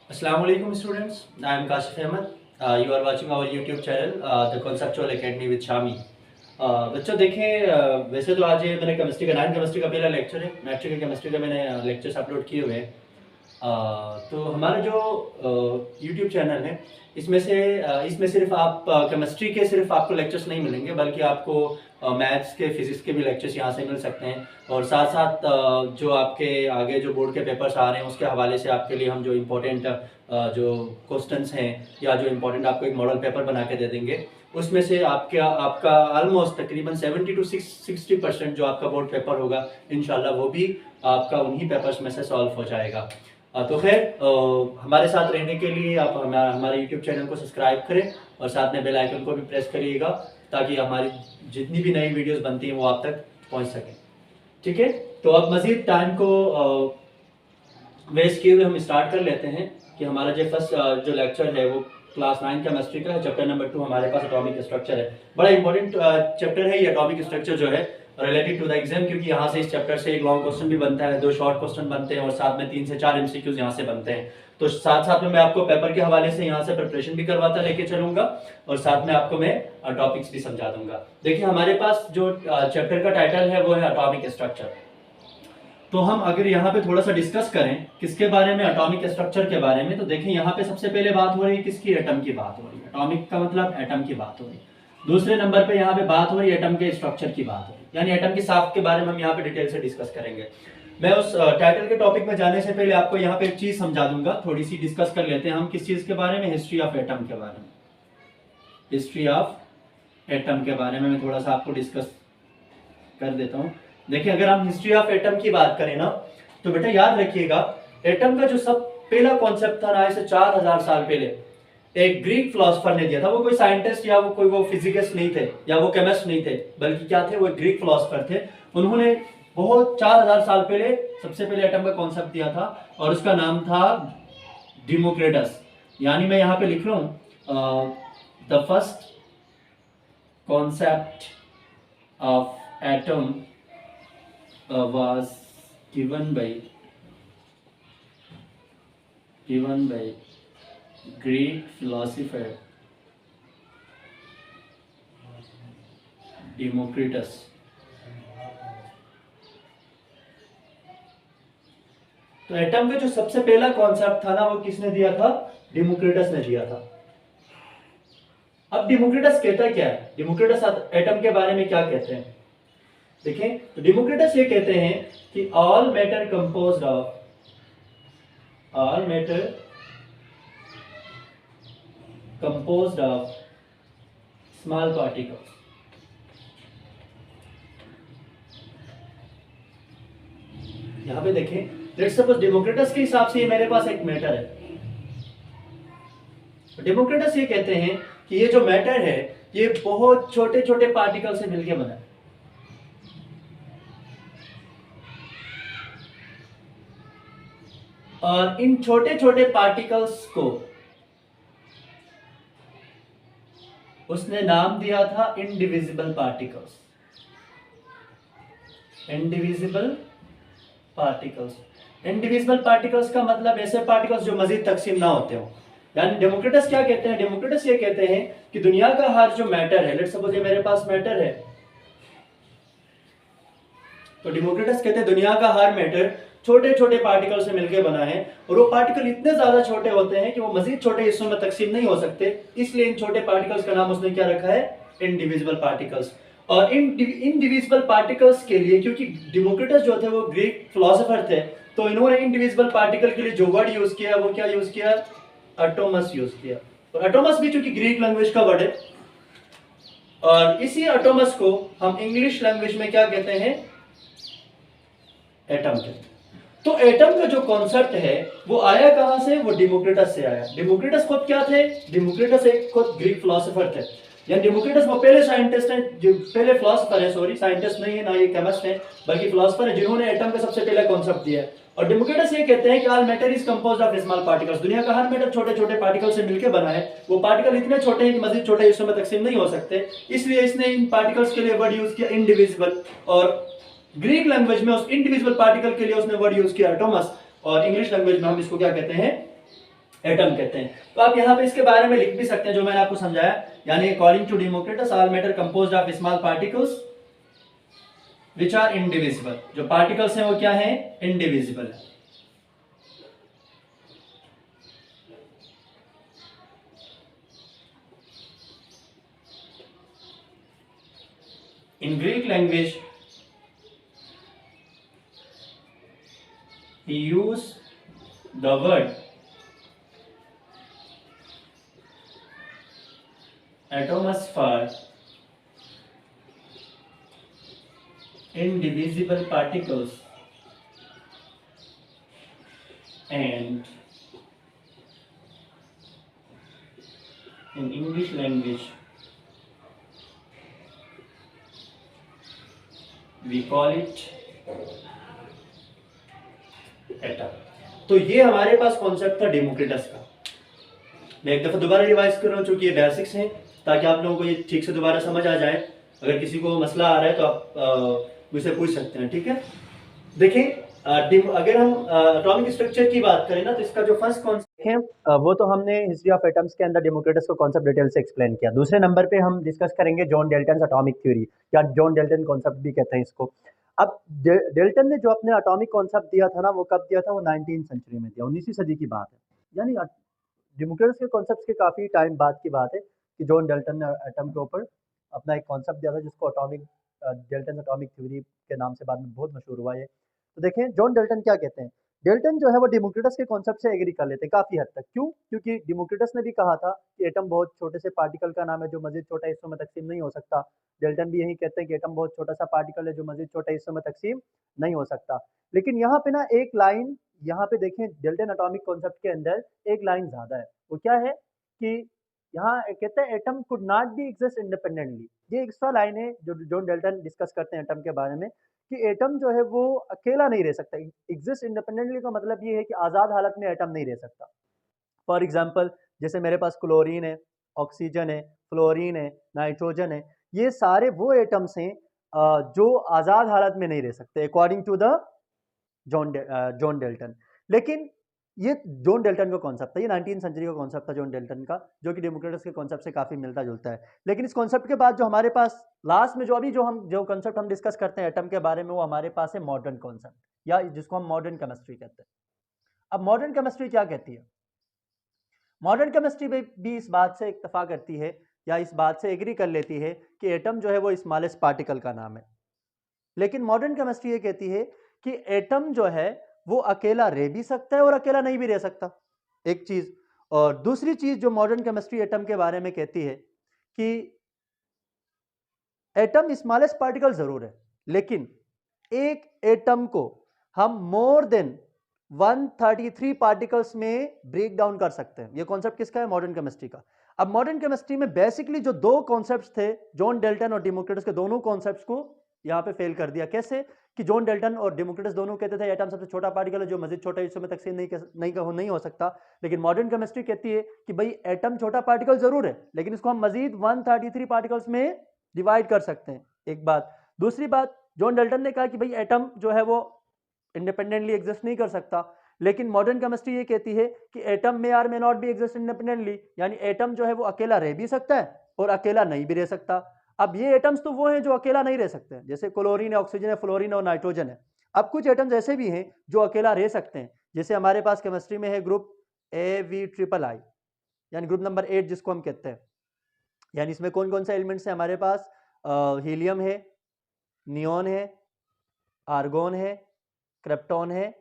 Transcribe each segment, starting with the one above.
Assalamu alaikum students. I am Kashif Ahmed. You are watching our YouTube channel, The Conceptual Academy with Shami. बच्चों देखें, वैसे तो आज ये मैंने केमिस्ट्री का 9 केमिस्ट्री का पहला लेक्चर है। मैट्रिक के केमिस्ट्री का मैंने लेक्चर्स अपलोड किए हुए हैं। तो हमारा जो यूट्यूब चैनल है इसमें सिर्फ आप केमिस्ट्री के सिर्फ आपको लेक्चर्स नहीं मिलेंगे, बल्कि आपको मैथ्स के फिजिक्स के भी लेक्चर्स यहाँ से मिल सकते हैं। और साथ साथ जो आपके आगे जो बोर्ड के पेपर्स आ रहे हैं उसके हवाले से आपके लिए हम जो इम्पोर्टेंट जो क्वेश्चंस हैं या जो इम्पोर्टेंट आपको एक मॉडल पेपर बना के दे देंगे, उसमें से आपका ऑलमोस्ट तकरीबन 70 to 60% जो आपका बोर्ड पेपर होगा इंशाल्लाह वो भी आपका उन्हीं पेपर्स में से सॉल्व हो जाएगा। तो खैर, हमारे साथ रहने के लिए आप हमारे यूट्यूब चैनल को सब्सक्राइब करें और साथ में बेल आइकन को भी प्रेस करिएगा ताकि हमारी जितनी भी नई वीडियोस बनती हैं वो आप तक पहुंच सकें। ठीक है, तो अब मज़ीद टाइम को वेस्ट किए हुए हम स्टार्ट कर लेते हैं कि हमारा जो फर्स्ट जो लेक्चर है वो क्लास 9 केमिस्ट्री का है। चैप्टर नंबर 2 हमारे पास एटॉमिक स्ट्रक्चर है। बड़ा इंपॉर्टेंट चैप्टर है ये एटॉमिक स्ट्रक्चर जो है रिलेटेड टू द एग्जाम, क्योंकि यहाँ से इस चैप्टर से एक लॉन्ग क्वेश्चन भी बनता है, 2 शॉर्ट क्वेश्चन बनते हैं और साथ में 3 से 4 एमसीक्यूज यहाँ से बनते हैं। तो साथ साथ में मैं आपको पेपर के हवाले से यहाँ से प्रिपरेशन भी करवाता लेके चलूंगा और साथ में आपको मैं टॉपिक्स भी समझा दूंगा। देखिए, हमारे पास जो चैप्टर का टाइटल है वो है एटॉमिक स्ट्रक्चर। तो हम अगर यहाँ पे थोड़ा सा डिस्कस करें किसके बारे में, एटॉमिक स्ट्रक्चर के बारे में, तो देखें यहाँ पे सबसे पहले बात हो रही है किसकी, एटम की बात हो रही है। एटॉमिक का मतलब एटम की बात हो रही है। दूसरे नंबर पे यहाँ पे बात हो रही है एटम के स्ट्रक्चर की बात हो रही है, यानी एटम की साख्त के बारे में हम यहाँ पे डिटेल से डिस्कस करेंगे। मैं उस टाइटल के टॉपिक में जाने से पहले आपको यहाँ पे एक चीज समझा दूंगा, थोड़ी सी डिस्कस कर लेते हैं हम किस चीज के बारे में, हिस्ट्री ऑफ एटम के बारे में। हिस्ट्री ऑफ एटम के बारे में मैं थोड़ा सा आपको डिस्कस कर देता हूँ। देखिए, अगर हम हिस्ट्री ऑफ एटम की बात करें ना, तो बेटा याद रखिएगा एटम का जो सब पहला कॉन्सेप्ट था ना, ऐसे 4000 साल पहले एक ग्रीक फिलोसोफर ने दिया था। वो कोई साइंटिस्ट या वो कोई वो फिजिसिस्ट नहीं थे या वो केमिस्ट नहीं थे, बल्कि क्या थे, वो ग्रीक फिलोसोफर थे। उन्होंने बहुत 4000 साल पहले सबसे पहले एटम का कॉन्सेप्ट दिया था और उसका नाम था डेमोक्रिटस। यानी मैं यहाँ पे लिख रहा हूँ the first concept of atom was given by Greek philosopher Democritus। तो एटम का जो सबसे पहला कॉन्सेप्ट था ना वो किसने दिया था, डेमोक्रिटस ने दिया था। अब डेमोक्रिटस कहता क्या है, डेमोक्रिटस एटम के बारे में क्या कहते हैं, देखें। तो डेमोक्रिटस ये कहते हैं कि all matter composed of small particles. यहां पे देखें, लेट्स सपोज डेमोक्रिटस के हिसाब से ये मेरे पास एक मैटर है। डेमोक्रिटस ये कहते हैं कि ये जो मैटर है ये बहुत छोटे छोटे पार्टिकल से मिलकर बना है। और इन छोटे छोटे पार्टिकल्स को उसने नाम दिया था इंडिविजिबल पार्टिकल्स। इंडिविजिबल पार्टिकल्स का मतलब ऐसे पार्टिकल्स जो मजीद तकसीम ना होते हो। यानी डेमोक्रिटस क्या कहते हैं, डेमोक्रिटस ये कहते हैं कि दुनिया का हर जो मैटर है, लेट्स सपोज ये मेरे पास मैटर है, तो डेमोक्रिटस कहते हैं दुनिया का हर मैटर छोटे छोटे पार्टिकल से मिलकर बना है और वो पार्टिकल इतने ज्यादा छोटे होते हैं कि वो मजीद छोटे हिस्सों में तकसीम नहीं हो सकते। इसलिए इन छोटे पार्टिकल्स का नाम उसने क्या रखा है, इंडिविजिबल पार्टिकल्स। और इंडिविजिबल पार्टिकल्स के लिए, क्योंकि डेमोक्रिटस जो थे वो ग्रीक फिलोसोफर थे, तो इन्होंने इंडिविजिबल पार्टिकल के लिए जो वर्ड यूज किया वो क्या यूज किया, एटॉमस यूज किया। और एटॉमस भी चूंकि ग्रीक लैंग्वेज का वर्ड है और इसी एटॉमस को हम इंग्लिश लैंग्वेज में क्या कहते हैं, एटम कहते हैं। तो एटम का जो कॉन्सेप्ट है वो आया कहां से, वो डेमोक्रिटस से आया। डेमोक्रिटस खुद क्या थे, डेमोक्रिटस एक खुद ग्रीक फिलोसोफर थे। यानी डेमोक्रिटस वो पहले साइंटिस्ट हैं, जो पहले फिलोसोफर है, सॉरी साइंटिस्ट नहीं है ना ये केमिस्ट है, बल्कि फिलोसोफर है जिन्होंने एटम का सबसे पहला कॉन्सेप्ट दिया है। और डेमोक्रिटस ये कहते हैं कि all matter is composed of small particles. दुनिया का हर मैटर छोटे छोटे पार्टिकल से मिलकर बना है। वो पार्टिकल इतने छोटे हैं कि मजीद छोटे हिस्सों में तकसीम नहीं हो सकते, इसलिए इसने इन पार्टिकल्स के लिए वर्ड यूज किया इंडिविजिबल। और ग्रीक लैंग्वेज में उस इंडिविजुअल पार्टिकल के लिए उसने वर्ड यूज किया एटॉमस और इंग्लिश लैंग्वेज में हम इसको क्या कहते हैं, एटम कहते हैं। तो आप यहाँ पे इसके बारे में लिख भी सकते हैं जो मैंने आपको समझाया, यानी according to Democritus all matter composed of small particles which are indivisible. जो पार्टिकल्स हैं वो क्या है, इनडिविजिबल है। In Greek language, he used the word atomos for indivisible particles, and in English language we call it atom. तो ये हमारे पास concept था डेमोक्रिटस का। मैं एक दफा दोबारा रिवाइज कर रहा हूँ क्योंकि ये बेसिक्स हैं, ताकि आप लोगों को ये ठीक से दोबारा समझ आ जाए। अगर किसी को मसला आ रहा है तो आप मुझसे पूछ सकते हैं, ठीक है। देखिए अगर हम एटॉमिक स्ट्रक्चर की बात करें ना, तो इसका जो फर्स्ट कॉन्सेप्ट है वो तो हमने हिस्ट्री ऑफ एटम्स के अंदर डेमोक्रिटस को कॉन्सेप्ट डिटेल से एक्सप्लेन किया। दूसरे नंबर पे हम डिस्कस करेंगे जॉन डेल्टन एटॉमिक थ्योरी, या जॉन डेल्टन कॉन्सेप्ट भी कहते हैं इसको। अब डेल्टन ने जो अपने एटॉमिक कॉन्सेप्ट दिया था ना, वो कब दिया था, वो 19वीं सेंचुरी में दिया, 19वीं सदी की बात है। यानी डेमोक्रिटस के कॉन्सेप्ट के काफ़ी टाइम बाद की बात है कि जॉन डेल्टन ने एटम के ऊपर अपना एक कॉन्सेप्ट दिया था, जिसको डेल्टन एटॉमिक थ्योरी के नाम से बाद में बहुत मशहूर हुआ है। तो देखें जॉन डेल्टन क्या कहते हैं। डेल्टन जो है वो डेमोक्रिटस के कॉन्सेप्ट से एग्री कर लेते हैं काफ़ी हद तक। क्यों? क्योंकि डेमोक्रिटस ने भी कहा था कि एटम बहुत छोटे से पार्टिकल का नाम है जो मजीद छोटे हिस्सों में तकसीम नहीं हो सकता। डेल्टन भी यही कहते हैं कि एटम बहुत छोटा सा पार्टिकल है जो मजीद छोटे हिस्सों में तकसीम नहीं हो सकता। लेकिन यहाँ पे ना एक लाइन, यहाँ पे देखें डेल्टन एटॉमिक कॉन्सेप्ट के अंदर एक लाइन ज़्यादा है। वो क्या है कि यहाँ कहते हैं atom could not be exist independently. ये एक्स्ट्रा लाइन है जो जॉन डेल्टन डिस्कस करते हैं एटम के बारे में, कि एटम जो है वो अकेला नहीं रह सकता। एग्जिस्ट इंडिपेंडेंटली का मतलब ये है कि आज़ाद हालत में एटम नहीं रह सकता। फॉर एग्जांपल जैसे मेरे पास क्लोरीन है, ऑक्सीजन है, फ्लोरीन है, नाइट्रोजन है, ये सारे वो एटम्स हैं जो आज़ाद हालत में नहीं रह सकते according to the John Dalton. लेकिन ये जॉन डेल्टन का कॉन्सेप्ट था, ये 19वीं सेंचुरी का कॉन्सेप्ट था जॉन डेल्टन का, जो कि डेमोक्रिटस के कॉन्सेप्ट से काफ़ी मिलता जुलता है। लेकिन इस कॉन्सेप्ट के बाद जो हमारे पास लास्ट में जो कॉन्सेप्ट हम डिस्कस करते हैं एटम के बारे में, वो हमारे पास है मॉडर्न कॉन्सेप्ट, या जिसको हम मॉडर्न केमिस्ट्री कहते हैं। अब मॉडर्न केमिस्ट्री क्या कहती है? मॉडर्न केमिस्ट्री भी इस बात से इत्तफा करती है, या इस बात से एग्री कर लेती है कि एटम जो है वो स्मॉलेस्ट पार्टिकल का नाम है। लेकिन मॉडर्न केमिस्ट्री ये कहती है कि एटम जो है वो अकेला रह भी सकता है और अकेला नहीं भी रह सकता, एक चीज। और दूसरी चीज जो मॉडर्न केमिस्ट्री एटम के बारे में कहती है कि एटम स्मॉलेस्ट पार्टिकल जरूर है, लेकिन एक एटम को हम मोर देन 133 पार्टिकल्स में ब्रेक डाउन कर सकते हैं। ये कॉन्सेप्ट किसका है? मॉडर्न केमिस्ट्री का। अब मॉडर्न केमिस्ट्री में बेसिकली जो दो कॉन्सेप्ट्स थे, जॉन डेल्टन और डेमोक्रिटस के, दोनों कॉन्सेप्ट्स को यहां पे फेल कर दिया। कैसे? कि जॉन डेल्टन और डेमोक्रिटस दोनों कहते थे एटम सबसे छोटा पार्टिकल है जो मजीद छोटे हिस्सों में तकसीम नहीं हो सकता। लेकिन मॉडर्न केमिस्ट्री कहती है कि भाई एटम छोटा पार्टिकल जरूर है, लेकिन इसको हम मजीद 133 पार्टिकल्स में डिवाइड कर सकते हैं, एक बात। दूसरी बात, जॉन डेल्टन ने कहा कि भाई एटम जो है वो इंडिपेंडेंटली एग्जिस्ट नहीं कर सकता, लेकिन मॉडर्न केमिस्ट्री ये कहती है कि एटम में are may not be exist independently, यानी एटम जो है वो अकेला रह भी सकता है और अकेला नहीं भी रह सकता। अब ये एटम्स तो वो हैं जो अकेला नहीं रह सकते, जैसे क्लोरीन है, ऑक्सीजन है, फ्लोरीन और नाइट्रोजन है। अब कुछ एटम्स ऐसे भी हैं जो अकेला रह सकते हैं, जैसे हमारे पास केमिस्ट्री में है ग्रुप AV+I, यानी ग्रुप नंबर 8 जिसको हम कहते हैं। यानी इसमें कौन कौन से एलिमेंट्स हैं हमारे पास? हीलियम है, नियोन है, आर्गोन है, क्रिप्टॉन है,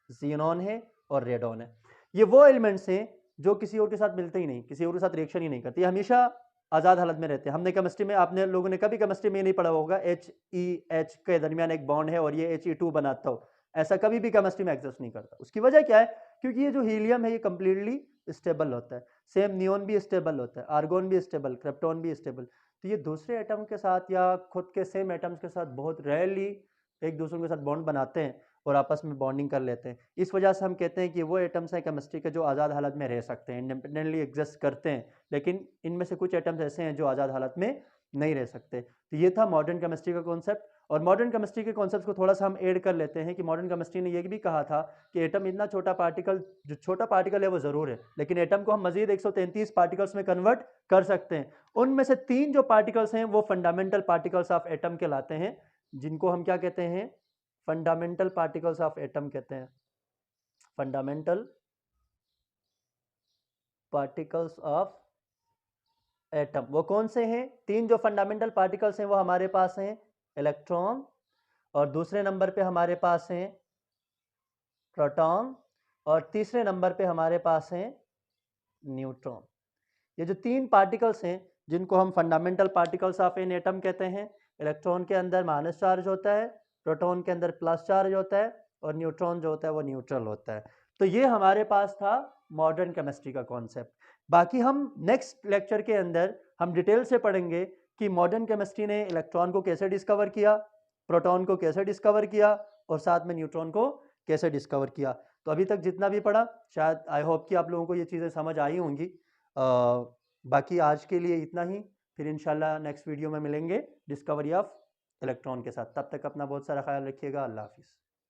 जीनॉन है और रेडॉन है। ये वो एलिमेंट्स हैं जो किसी और के साथ मिलते ही नहीं, किसी और के साथ रिएक्शन ही नहीं करते, ये हमेशा आज़ाद हालत में रहते हैं। हमने केमिस्ट्री में, आपने लोगों ने कभी केमिस्ट्री में ये नहीं पढ़ा होगा HEH के दरमियान एक बॉन्ड है और ये He2 बनाता हो, ऐसा कभी भी केमिस्ट्री में एग्जिस्ट नहीं करता। उसकी वजह क्या है? क्योंकि ये जो हीलियम है ये कंप्लीटली स्टेबल होता है, सेम नियोन भी स्टेबल होता है, आर्गोन भी स्टेबल, क्रिप्टॉन भी स्टेबल। तो ये दूसरे एटम के साथ या खुद के सेम एटम्स के साथ बहुत रेयरली एक दूसरे के साथ बॉन्ड बनाते हैं और आपस में बॉन्डिंग कर लेते हैं। इस वजह से हम कहते हैं कि वो एटम्स हैं केमिस्ट्री के जो आज़ाद हालत में रह सकते हैं, इंडिपेंडेंटली एग्जिस्ट करते हैं। लेकिन इनमें से कुछ एटम्स ऐसे हैं जो आज़ाद हालत में नहीं रह सकते। तो ये था मॉडर्न केमिस्ट्री का कॉन्सेप्ट। और मॉडर्न केमिस्ट्री के कॉन्सेप्ट्स को थोड़ा सा हम ऐड कर लेते हैं कि मॉडर्न केमिस्ट्री ने यह भी कहा था कि एटम इतना छोटा पार्टिकल, जो छोटा पार्टिकल है वो ज़रूर है, लेकिन एटम को हम मजीद 133 पार्टिकल्स में कन्वर्ट कर सकते हैं। उनमें से 3 जो पार्टिकल्स हैं वो फंडामेंटल पार्टिकल्स ऑफ एटम कहलाते हैं, जिनको हम क्या कहते हैं, फंडामेंटल पार्टिकल्स ऑफ एटम कहते हैं। फंडामेंटल पार्टिकल्स ऑफ एटम वो कौन से हैं? 3 जो फंडामेंटल पार्टिकल्स हैं वो हमारे पास हैं इलेक्ट्रॉन, और दूसरे नंबर पे हमारे पास हैं प्रोटॉन, और तीसरे नंबर पे हमारे पास हैं न्यूट्रॉन। ये जो 3 पार्टिकल्स हैं जिनको हम fundamental particles of an atom कहते हैं, इलेक्ट्रॉन के अंदर माइनस चार्ज होता है, प्रोटॉन के अंदर प्लस चार्ज होता है, और न्यूट्रॉन जो होता है वो न्यूट्रल होता है। तो ये हमारे पास था मॉडर्न केमिस्ट्री का कॉन्सेप्ट। बाकी हम नेक्स्ट लेक्चर के अंदर हम डिटेल से पढ़ेंगे कि मॉडर्न केमिस्ट्री ने इलेक्ट्रॉन को कैसे डिस्कवर किया, प्रोटॉन को कैसे डिस्कवर किया, और साथ में न्यूट्रॉन को कैसे डिस्कवर किया। तो अभी तक जितना भी पढ़ा, शायद आई होप कि आप लोगों को ये चीज़ें समझ आई होंगी। बाकी आज के लिए इतना ही, फिर इंशाल्लाह नेक्स्ट वीडियो में मिलेंगे डिस्कवरी ऑफ इलेक्ट्रॉन के साथ। तब तक अपना बहुत सारा ख्याल रखिएगा। अल्लाह हाफिज़।